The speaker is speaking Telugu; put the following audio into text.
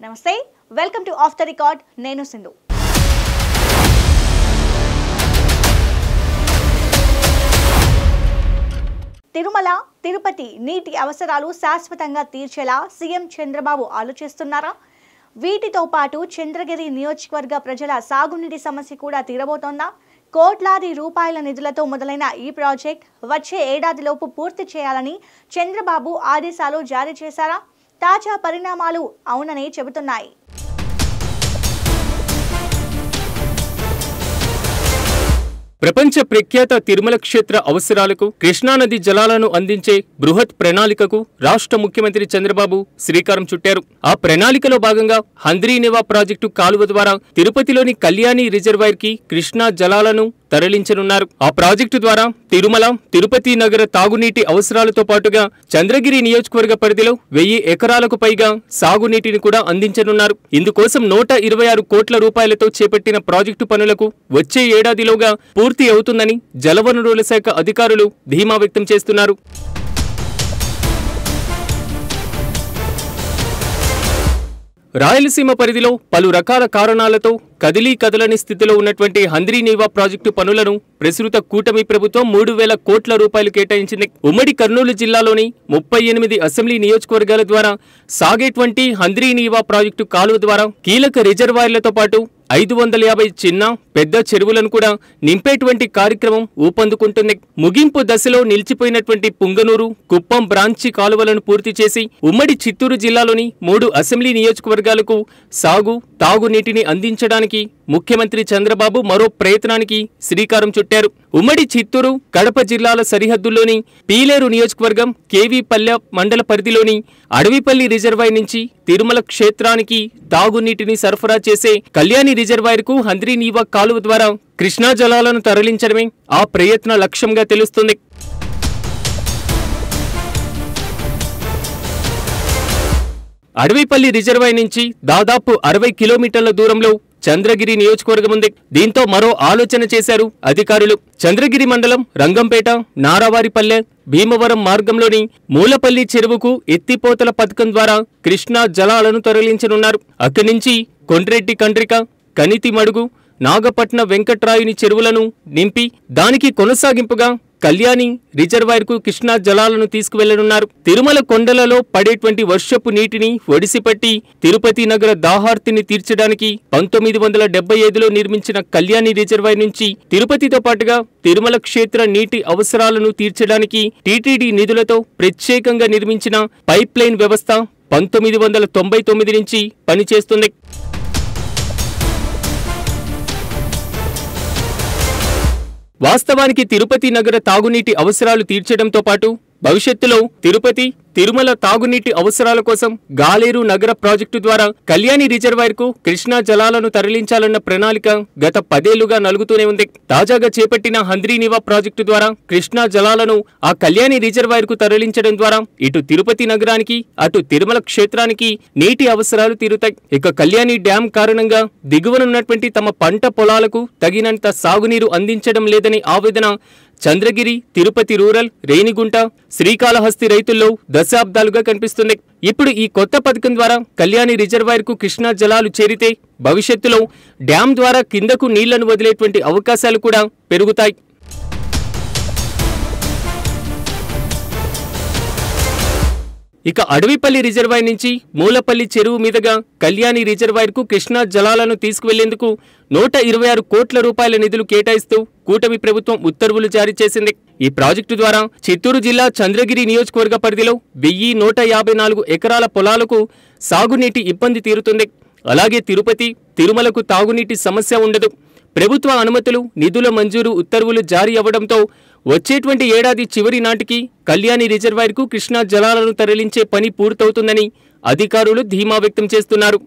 నమస్తే welcome to of the record నేను సింధు తిరుమల తిరుపతి నీటి అవసరాలు శాశ్వతంగా తీర్చేలా సీఎం చంద్రబాబు ఆలోచిస్తున్నారా వీటితో పాటు చంద్రగిరి నియోజకవర్గ ప్రజల సాగునీటి సమస్య కూడా తీరబోతోందా కోట్లాది రూపాయల నిధులతో మొదలైన ఈ ప్రాజెక్ట్ వచ్చే ఏడాదిలోపు పూర్తి చేయాలని చంద్రబాబు ఆదేశాలు జారీ చేశారా తాజా పరిణామాలు అవునని చెబుతున్నాయి ప్రపంచ ప్రఖ్యాత తిరుమల క్షేత్ర అవసరాలకు కృష్ణానది జలాలను అందించే బృహత్ ప్రణాళికకు రాష్ట్ర ముఖ్యమంత్రి చంద్రబాబు శ్రీకారం చుట్టారు. ఆ ప్రణాళికలో భాగంగా హంద్రీనివా ప్రాజెక్టు కాలువ ద్వారా తిరుపతిలోని కళ్యాణి రిజర్వాయర్ కి కృష్ణా జలాలను తరలించనున్నారు. ఆ ప్రాజెక్టు ద్వారా తిరుమల, తిరుపతి నగర తాగునీటి అవసరాలతో పాటుగా చంద్రగిరి నియోజకవర్గ పరిధిలో 1000 ఎకరాలకు పైగా సాగునీటిని కూడా అందించనున్నారు. ఇందుకోసం 126 కోట్ల రూపాయలతో చేపట్టిన ప్రాజెక్టు పనులకు వచ్చే ఏడాదిలోగా పూర్తి అవుతుందని జలవనరుల శాఖ అధికారులు ధీమా వ్యక్తం చేస్తున్నారు. రాయలసీమ పరిధిలో పలు రకాల కారణాలతో కదలని స్థితిలో ఉన్నటువంటి హంద్రీనివా ప్రాజెక్టు పనులను ప్రస్తుత కూటమి ప్రభుత్వం 3000 కోట్ల రూపాయలు కేటాయించింది. ఉమ్మడి కర్నూలు జిల్లాలోని 38 అసెంబ్లీ నియోజకవర్గాల ద్వారా సాగేటువంటి హంద్రీనివా ప్రాజెక్టు కాలువ ద్వారా కీలక రిజర్వాయర్లతో పాటు 550 చిన్న పెద్ద చెరువులను కూడా నింపేటువంటి కార్యక్రమం ఊపందుకుంటుంది. ముగింపు దశలో నిలిచిపోయినటువంటి పుంగనూరు, కుప్పం బ్రాంచి కాలువలను పూర్తి చేసి ఉమ్మడి చిత్తూరు జిల్లాలోని 3 అసెంబ్లీ నియోజకవర్గాలకు సాగు, తాగునీటిని అందించడానికి ముఖ్యమంత్రి చంద్రబాబు మరో ప్రయత్నానికి శ్రీకారం చుట్టారు. ఉమ్మడి చిత్తూరు, కడప జిల్లాల సరిహద్దుల్లోని పీలేరు నియోజకవర్గం కేవీపల్లె మండల పరిధిలోని అడవిపల్లి రిజర్వాయర్ నుంచి తిరుమల క్షేత్రానికి తాగునీటిని సరఫరా చేసే కళ్యాణి రిజర్వాయర్ కు హంద్రీనివా కాలువ ద్వారా కృష్ణా జలాలను తరలించడమే ఆ ప్రయత్న లక్ష్యంగా తెలుస్తుంది. అడవిపల్లి రిజర్వాయర్ నుంచి దాదాపు 60 కిలోమీటర్ల దూరంలో చంద్రగిరి నియోజకవర్గం ఉంది. దీంతో మరో ఆలోచన చేశారు అధికారులు. చంద్రగిరి మండలం రంగంపేట, నారావారిపల్లె, భీమవరం మార్గంలోని మూలపల్లి చెరువుకు ఎత్తిపోతల పథకం ద్వారా కృష్ణా జలాలను తరలించనున్నారు. అక్కడి నుంచి కొండ్రెడ్డి కండ్రిక, కనితి మడుగు, నాగపట్న వెంకట్రాయుని చెరువులను నింపి దానికి కొనసాగింపుగా కళ్యాణి రిజర్వాయర్ కు కృష్ణా జలాలను తీసుకువెళ్లనున్నారు. తిరుమల కొండలలో పడేటువంటి వర్షపు నీటిని ఒడిసిపట్టి తిరుపతి నగర దాహార్తిని తీర్చడానికి 1975లో నిర్మించిన కళ్యాణి రిజర్వాయర్ నుంచి తిరుపతితో పాటుగా తిరుమల క్షేత్ర నీటి అవసరాలను తీర్చడానికి టీటీడీ నిధులతో ప్రత్యేకంగా నిర్మించిన పైప్ లైన్ వ్యవస్థ 1999 నుంచి పనిచేస్తుంది. వాస్తవానికి తిరుపతి నగర తాగునీటి అవసరాలు తీర్చడంతో పాటు భవిష్యత్తులో తిరుపతి, తిరుమల తాగునీటి అవసరాల కోసం గాలేరు నగర ప్రాజెక్టు ద్వారా కళ్యాణి రిజర్వాయర్ కు కృష్ణా జలాలను తరలించాలన్న ప్రణాళిక గత 10 ఏళ్లుగా నలుగుతూనే ఉంది. తాజాగా చేపట్టిన హంద్రీనివా ప్రాజెక్టు ద్వారా కృష్ణా జలాలను ఆ కళ్యాణి రిజర్వాయర్ కు తరలించడం ద్వారా ఇటు తిరుపతి నగరానికి, అటు తిరుమల క్షేత్రానికి నీటి అవసరాలు తీరుతాయి. ఇక కళ్యాణి డ్యాం కారణంగా దిగువనున్నటువంటి తమ పంట పొలాలకు తగినంత సాగునీరు అందించడం లేదని ఆవేదన చంద్రగిరి, తిరుపతి రూరల్, రేణిగుంట, శ్రీకాళహస్తి రైతుల్లో దశాబ్దాలుగా కనిపిస్తుంది. ఇప్పుడు ఈ కొత్త పథకం ద్వారా కళ్యాణి రిజర్వాయర్ కు కృష్ణా జలాలు చేరితే భవిష్యత్తులో డ్యాం ద్వారా కిందకు నీళ్లను వదిలేటువంటి అవకాశాలు కూడా పెరుగుతాయి. ఇక అడవిపల్లి రిజర్వాయర్ నుంచి మూలపల్లి చెరువు మీదుగా కళ్యాణి రిజర్వాయర్ కు కృష్ణా జలాలను తీసుకువెళ్లేందుకు 126 కోట్ల రూపాయల నిధులు కేటాయిస్తూ కూటమి ప్రభుత్వం ఉత్తర్వులు జారీ చేసింది. ఈ ప్రాజెక్టు ద్వారా చిత్తూరు జిల్లా చంద్రగిరి నియోజకవర్గ పరిధిలో 1154 ఎకరాల పొలాలకు సాగునీటి ఇబ్బంది తీరుతుంది. అలాగే తిరుపతి, తిరుమలకు తాగునీటి సమస్య ఉండదు. ప్రభుత్వ అనుమతులు, నిధుల మంజూరు ఉత్తర్వులు జారీ అవ్వడంతో వచ్చేటువంటి ఏడాది చివరి నాటికి కళ్యాణి రిజర్వాయర్ కు కృష్ణా జలాలను తరలించే పని పూర్తవుతుందని అధికారులు ధీమా వ్యక్తం చేస్తున్నారు.